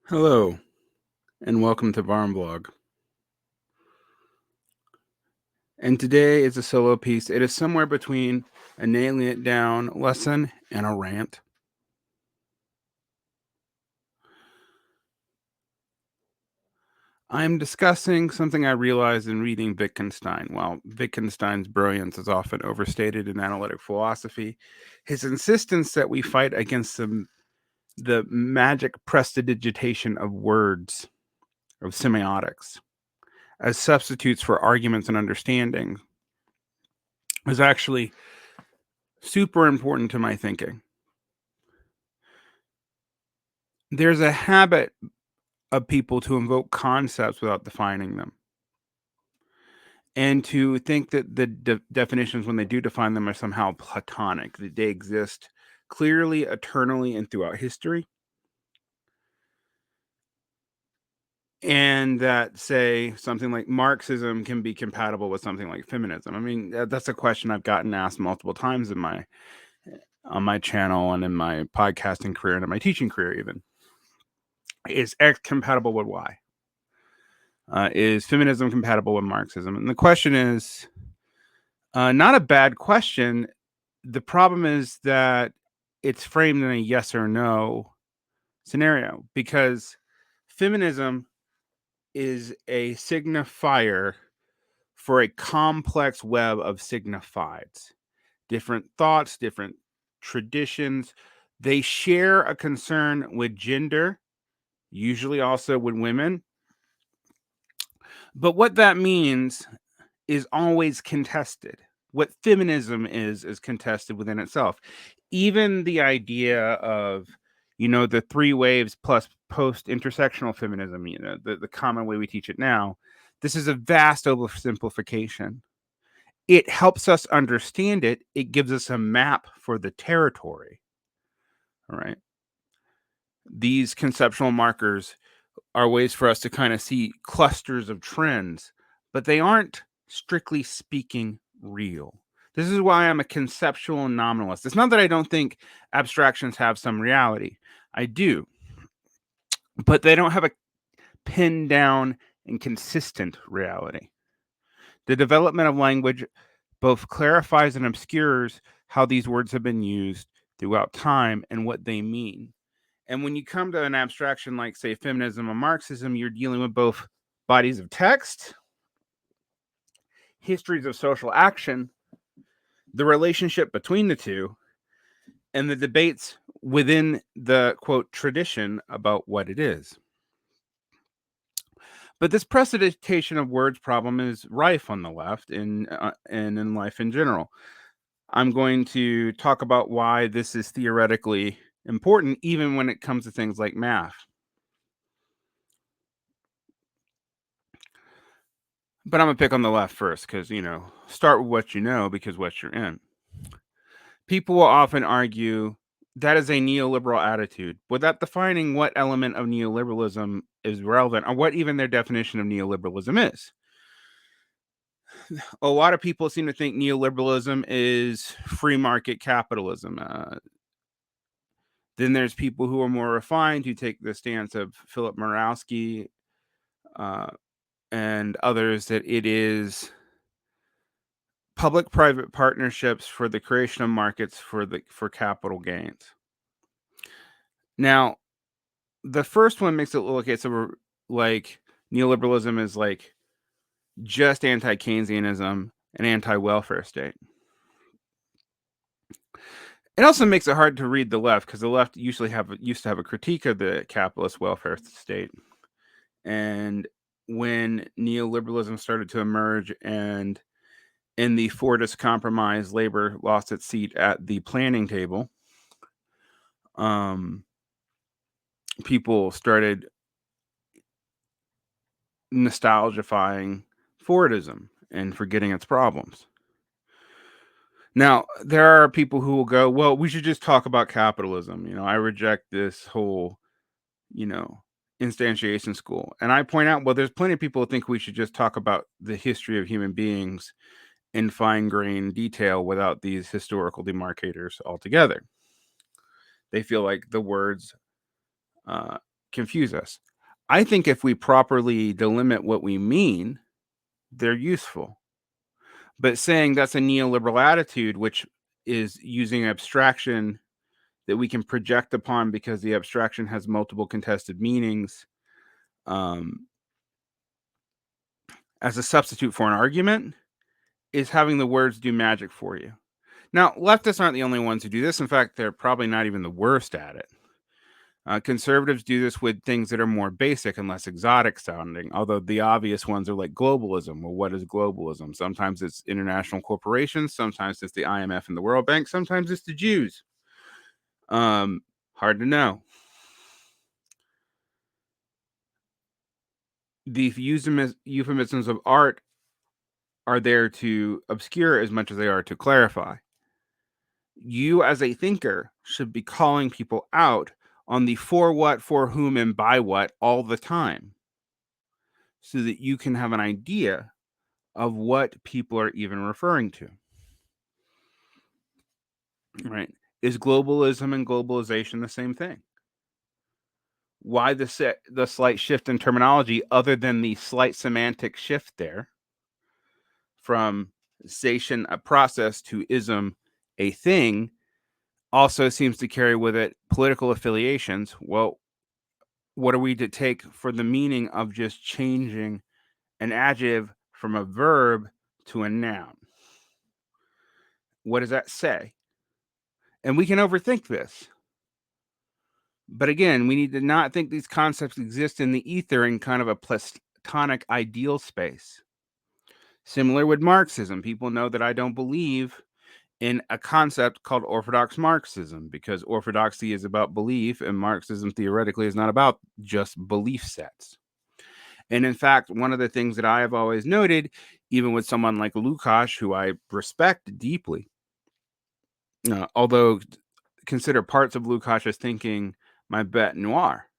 Hello, and welcome to Varn blog. And today is a solo piece. It is somewhere between a nailing it down lesson and a rant. I'm discussing something I realized in reading Wittgenstein. While Wittgenstein's brilliance is often overstated in analytic philosophy, his insistence that we fight against the magic prestidigitation of words, of semiotics, as substitutes for arguments and understanding, is actually super important to my thinking. There's a habit of people to invoke concepts without defining them, and to think that the definitions, when they do define them, are somehow platonic, that they exist clearly, eternally, and throughout history. And that, say, something like Marxism can be compatible with something like feminism. I mean, that's a question I've gotten asked multiple times on my channel and in my podcasting career and in my teaching career even. Is X compatible with Y? Is feminism compatible with Marxism? And the question is not a bad question. The problem is that it's framed in a yes or no scenario, because feminism is a signifier for a complex web of signifieds, different thoughts, different traditions. They share a concern with gender, usually also with women. But what that means is always contested. What feminism is contested within itself. Even the idea of, the three waves plus post intersectional feminism, the common way we teach it now, this is a vast oversimplification. It helps us understand it. It gives us a map for the territory. All right. These conceptual markers are ways for us to kind of see clusters of trends, but they aren't, strictly speaking, real. This is why I'm a conceptual nominalist. It's not that I don't think abstractions have some reality. I do. But they don't have a pinned down and consistent reality. The development of language both clarifies and obscures how these words have been used throughout time and what they mean. And when you come to an abstraction like, say, feminism or Marxism, you're dealing with both bodies of text, histories of social action, the relationship between the two, and the debates within the, quote, tradition about what it is. But this prestidigitation of words problem is rife on the left and in life in general. I'm going to talk about why this is theoretically important, even when it comes to things like math. But I'm going to pick on the left first because, start with what you know, because what you're in. People will often argue that is a neoliberal attitude without defining what element of neoliberalism is relevant or what even their definition of neoliberalism is. A lot of people seem to think neoliberalism is free market capitalism. Then there's people who are more refined who take the stance of Philip Murawski and others, that it is public-private partnerships for the creation of markets for capital gains. Now, the first one makes it look like neoliberalism is like just anti-Keynesianism and anti-welfare state. It also makes it hard to read the left because the left used to have a critique of the capitalist welfare state. And when neoliberalism started to emerge and in the Fordist Compromise, Labor lost its seat at the planning table, people started nostalgifying Fordism and forgetting its problems. Now, there are people who will go, well, we should just talk about capitalism. I reject this whole, instantiation school. And I point out, well, there's plenty of people who think we should just talk about the history of human beings in fine-grained detail without these historical demarcators altogether. They feel like the words confuse us. I think if we properly delimit what we mean, they're useful. But saying that's a neoliberal attitude, which is using abstraction that we can project upon because the abstraction has multiple contested meanings, as a substitute for an argument, is having the words do magic for you. Now, leftists aren't the only ones who do this. In fact, they're probably not even the worst at it. Conservatives do this with things that are more basic and less exotic sounding, although the obvious ones are like globalism. Well, what is globalism? Sometimes it's international corporations, sometimes it's the IMF and the World Bank, sometimes it's the Jews. Hard to know. The euphemisms of art are there to obscure as much as they are to clarify. You, as a thinker, should be calling people out on the for what, for whom, and by what all the time so that you can have an idea of what people are even referring to. Right? Is globalism and globalization the same thing? Why the slight shift in terminology other than the slight semantic shift there from station, a process, to ism, a thing, also seems to carry with it political affiliations. Well, what are we to take for the meaning of just changing an adjective from a verb to a noun? What does that say? And we can overthink this. But again, we need to not think these concepts exist in the ether in kind of a platonic ideal space. Similar with Marxism. People know that I don't believe in a concept called orthodox Marxism because orthodoxy is about belief and Marxism theoretically is not about just belief sets. And in fact, one of the things that I have always noted, even with someone like Lukács, who I respect deeply, although consider parts of Lukács' thinking my bête noire.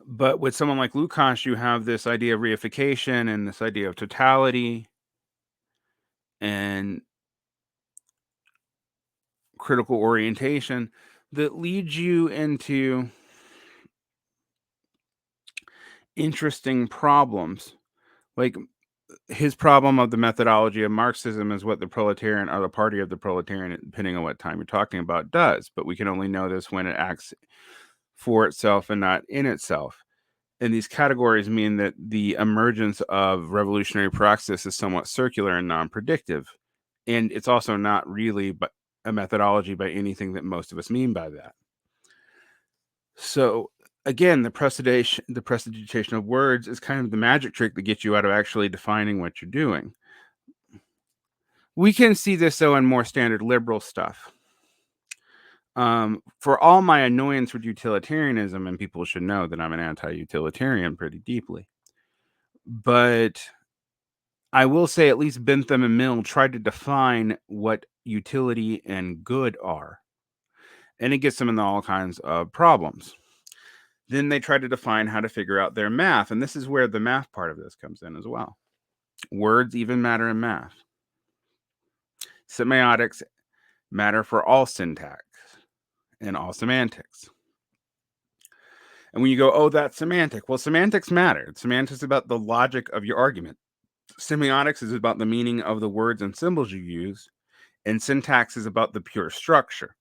But with someone like Lukács, you have this idea of reification and this idea of totality and critical orientation that leads you into interesting problems. Like his problem of the methodology of Marxism is what the proletarian or the party of the proletarian, depending on what time you're talking about, does. But we can only know this when it acts for itself and not in itself. And these categories mean that the emergence of revolutionary praxis is somewhat circular and non-predictive. And it's also not really a methodology by anything that most of us mean by that. So again, the prestidigitation of words is kind of the magic trick that gets you out of actually defining what you're doing. We can see this though in more standard liberal stuff. For all my annoyance with utilitarianism, and people should know that I'm an anti-utilitarian pretty deeply, but I will say at least Bentham and Mill tried to define what utility and good are, and it gets them in all kinds of problems. Then they try to define how to figure out their math, and this is where the math part of this comes in as well. Words even matter in math. Semiotics matter for all syntax and all semantics. And when you go, oh, that's semantic. Well, semantics matter. Semantics is about the logic of your argument. Semiotics is about the meaning of the words and symbols you use. And syntax is about the pure structure.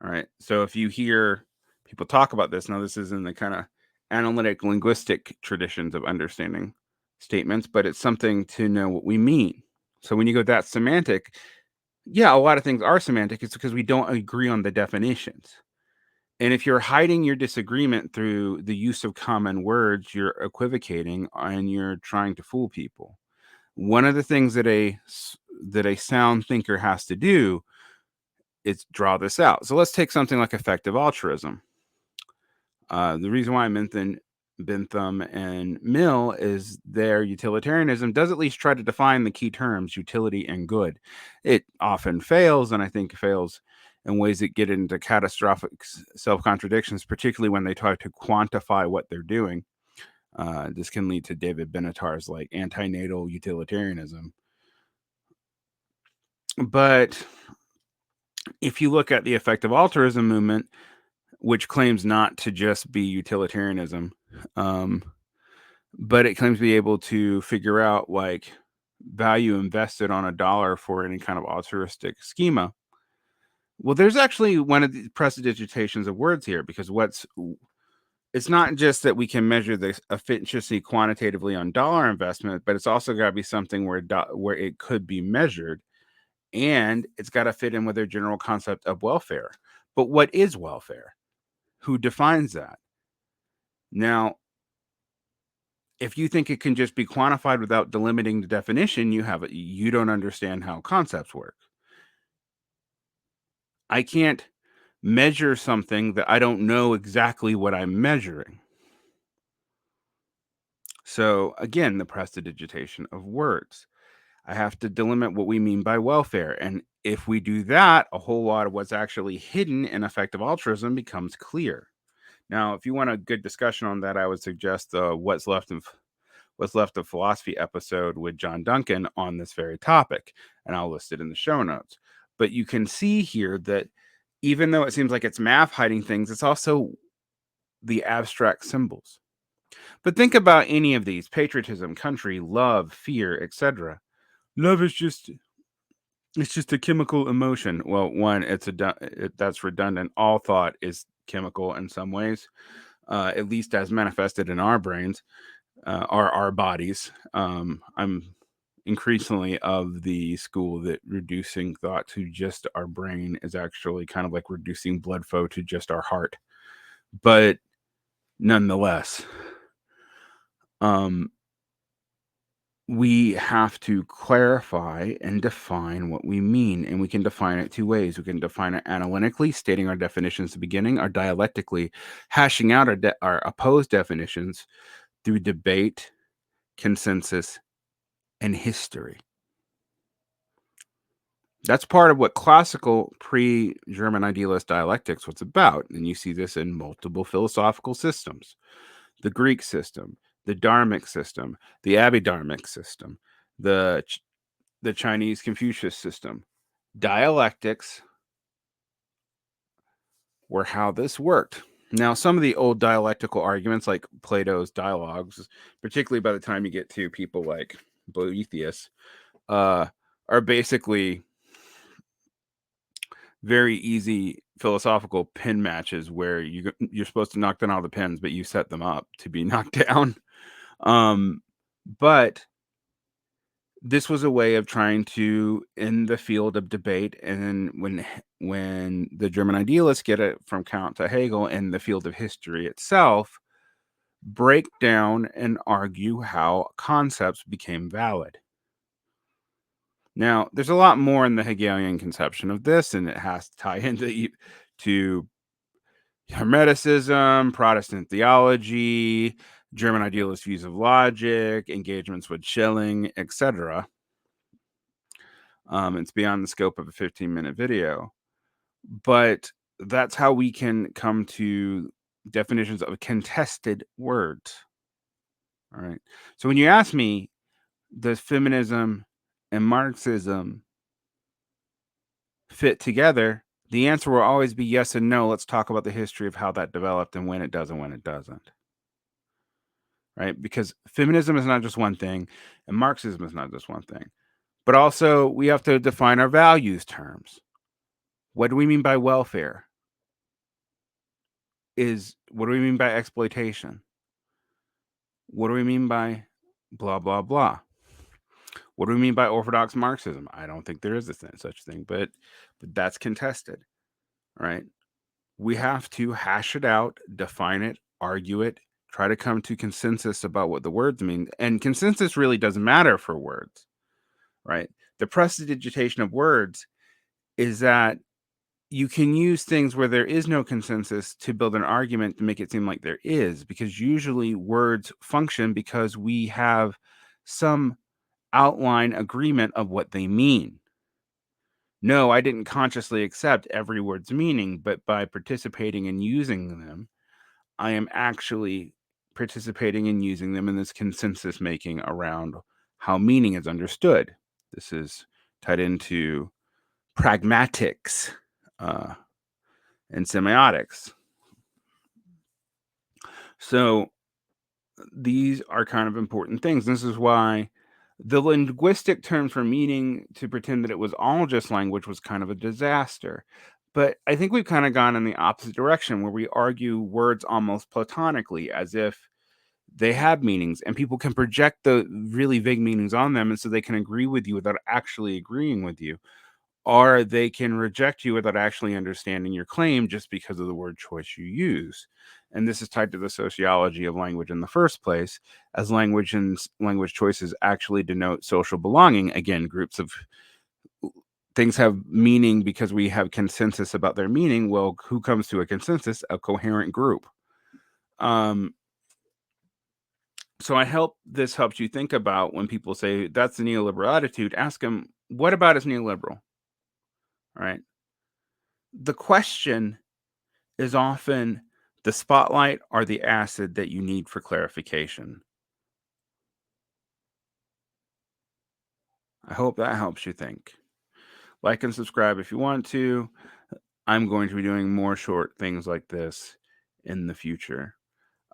All right. So if you hear people talk about this, now this is in the kind of analytic linguistic traditions of understanding statements, but it's something to know what we mean. So when you go, that's semantic, yeah, a lot of things are semantic. It's because we don't agree on the definitions. And if you're hiding your disagreement through the use of common words, you're equivocating and you're trying to fool people. One of the things that a sound thinker has to do is draw this out. So let's take something like effective altruism. The reason why I mentioned Bentham and Mill is their utilitarianism does at least try to define the key terms, utility and good. It often fails, and I think fails in ways that get into catastrophic self-contradictions, particularly when they try to quantify what they're doing. This can lead to David Benatar's like antinatal utilitarianism. But if you look at the effective altruism movement, which claims not to just be utilitarianism, but it claims to be able to figure out like value invested on a dollar for any kind of altruistic schema. Well, there's actually one of the prestidigitations of words here, because it's not just that we can measure the efficiency quantitatively on dollar investment, but it's also got to be something where it could be measured, and it's got to fit in with their general concept of welfare. But what is welfare? Who defines that? Now, if you think it can just be quantified without delimiting the definition, you don't understand how concepts work. I can't measure something that I don't know exactly what I'm measuring. So again, the prestidigitation of words. I have to delimit what we mean by welfare. And if we do that, a whole lot of what's actually hidden in effective altruism becomes clear. Now, if you want a good discussion on that, I would suggest the What's Left of Philosophy episode with John Duncan on this very topic, and I'll list it in the show notes. But you can see here that even though it seems like it's math hiding things, it's also the abstract symbols. But think about any of these: patriotism, country, love, fear, etc. Love is just a chemical emotion. Well, one, that's redundant. All thought is chemical in some ways, at least as manifested in our brains, or our bodies. I'm increasingly of the school that reducing thought to just our brain is actually kind of like reducing blood flow to just our heart. But nonetheless, we have to clarify and define what we mean, and we can define it two ways. We can define it analytically, stating our definitions at the beginning, or dialectically, hashing out our opposed definitions through debate, consensus, and history. That's part of what classical pre-German idealist dialectics was about, and you see this in multiple philosophical systems: the Greek system, the Dharmic system, the Abhidharmic system, the Chinese Confucius system. Dialectics were how this worked. Now, some of the old dialectical arguments, like Plato's dialogues, particularly by the time you get to people like Boethius, are basically very easy philosophical pin matches where you're supposed to knock down all the pins, but you set them up to be knocked down. But this was a way of trying to, in the field of debate, and when the German idealists get it from Kant to Hegel, in the field of history itself, break down and argue how concepts became valid. Now, there's a lot more in the Hegelian conception of this, and it has to tie into to Hermeticism, Protestant theology, German idealist views of logic, engagements with Schelling, etc. It's beyond the scope of a 15-minute video, but that's how we can come to definitions of contested words. All right. So when you ask me, does feminism and Marxism fit together? The answer will always be yes and no. Let's talk about the history of how that developed and when it does and when it doesn't. Right? Because feminism is not just one thing, and Marxism is not just one thing. But also, we have to define our values terms. What do we mean by welfare? What do we mean by exploitation? What do we mean by blah, blah, blah? What do we mean by orthodox Marxism? I don't think there is such thing, but that's contested, right? We have to hash it out, define it, argue it, try to come to consensus about what the words mean. And consensus really doesn't matter for words, right? The prestidigitation of words is that you can use things where there is no consensus to build an argument to make it seem like there is, because usually words function because we have some outline agreement of what they mean. No, I didn't consciously accept every word's meaning, but by participating in using them, I am actually participating in using them in this consensus making around how meaning is understood. This is tied into pragmatics, and semiotics. So these are kind of important things. This is why the linguistic term for meaning, to pretend that it was all just language, was kind of a disaster. But I think we've kind of gone in the opposite direction, where we argue words almost platonically, as if they have meanings and people can project the really vague meanings on them, and so they can agree with you without actually agreeing with you, or they can reject you without actually understanding your claim just because of the word choice you use. And this is tied to the sociology of language in the first place, as language and language choices actually denote social belonging. Again, groups of things have meaning because we have consensus about their meaning. Well, who comes to a consensus? A coherent group. So this helps you think about when people say that's the neoliberal attitude, ask them, what about is neoliberal? Right? The question is often the spotlight or the acid that you need for clarification. I hope that helps you think. Like and subscribe if you want to. I'm going to be doing more short things like this in the future.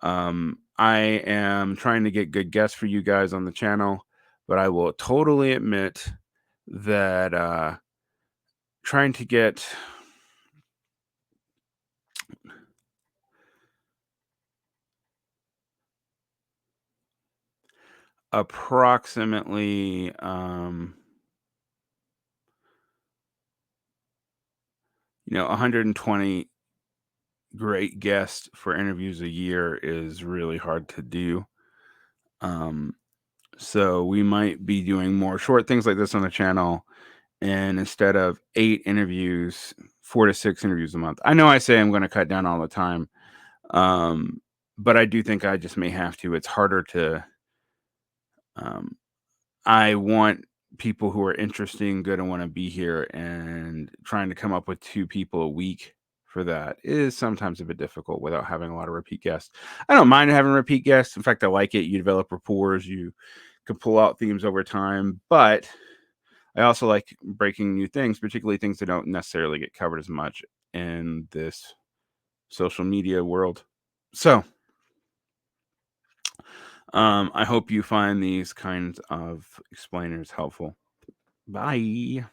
I am trying to get good guests for you guys on the channel, but I will totally admit that trying to get approximately 120 great guests for interviews a year is really hard to do. So we might be doing more short things like this on the channel, and instead of 8 interviews, 4 to 6 interviews a month. I know I say I'm going to cut down all the time, but I do think I just may have to. It's harder to I want people who are interesting, good, and want to be here, and trying to come up with 2 people a week for that is sometimes a bit difficult without having a lot of repeat guests. I don't mind having repeat guests. In fact, I like it. You develop rapport, you can pull out themes over time, but I also like breaking new things, particularly things that don't necessarily get covered as much in this social media world. So, I hope you find these kinds of explainers helpful. Bye.